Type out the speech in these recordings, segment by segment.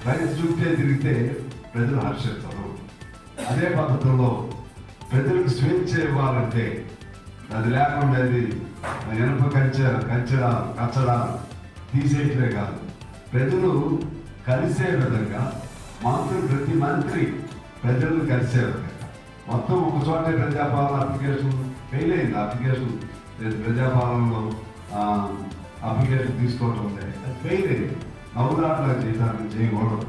రైతు చుట్టే తిరిగితే ప్రజలు హర్షిస్తారు. అదే పద్ధతిలో ప్రజలకు స్వేచ్ఛ ఇవ్వాలంటే అది లేకుండా అది ఇనప కచ్చడా తీసేయటమే కాదు, ప్రజలు కలిసే విధంగా ప్రతి మంత్రి ప్రజలను కలిసే విధంగా మొత్తం ఒక చోటే ప్రజాపాలన అప్లికేషన్ ఫెయిల్ అయింది. అప్లికేషన్ ప్రజాపాలనలో అప్లికేషన్ తీసుకోవటం లేదు, అది ఫెయిల్ అయింది. నవ్వులాట్లా చేయకూడదు.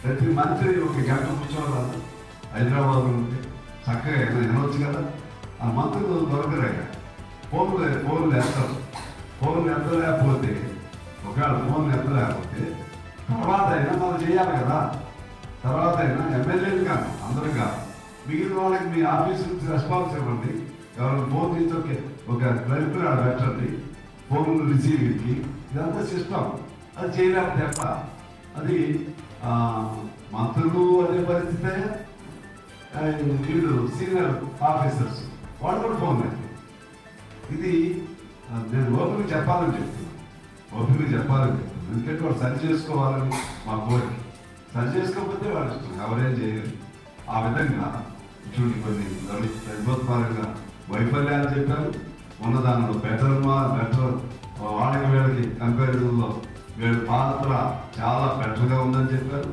ప్రతి మంత్రి ఒక గంట కూర్చోవాలి. హైదరాబాద్ ఉంటే చక్కగా వినవచ్చు కదా. ఆ మంత్రులు దొరకరాక ఫోన్లు ఎత్తారు. ఫోన్లు ఎత్తలేకపోతే ఒకవేళ ఫోన్లు ఎత్తలేకపోతే తర్వాత అయినా మనం చేయాలి కదా. తర్వాత అయినా ఎమ్మెల్యేలు కాదు, అందరూ కాదు, మిగిలిన వాళ్ళకి మీ ఆఫీస్ నుంచి రెస్పాన్స్ ఇవ్వండి. ఎవరైనా ఫోన్ తీసి ఒక క్లర్క్ పెట్టండి ఫోన్ రిసీవింగ్కి. ఇదంతా సిస్టమ్. అది చేయలేకపోతే ఎట్లా? అది మంత్రులు అదే పరిస్థితే, వీళ్ళు సీనియర్ ఆఫీసర్స్ వాళ్ళు కూడా ఫోన్ లేదు. ఇది నేను ఓపెన్గా చెప్పాలని చెప్తున్నాను. ఎందుకంటే వాడు సరి చేసుకోవాలని మా కోరిక. సరి చేసుకోకపోతే వాడు ఇష్టం, ఎవరేం చేయలేదు. ఆ విధంగా చూడండి, కొన్ని ప్రభుత్వపరంగా వైఫల్యాలు చెప్పారు. ఉన్న దానిలో బెటర్ వాళ్ళకి వీళ్ళకి కంపారిజన్లో వీళ్ళ పాత్ర చాలా బెటర్గా ఉందని చెప్పారు.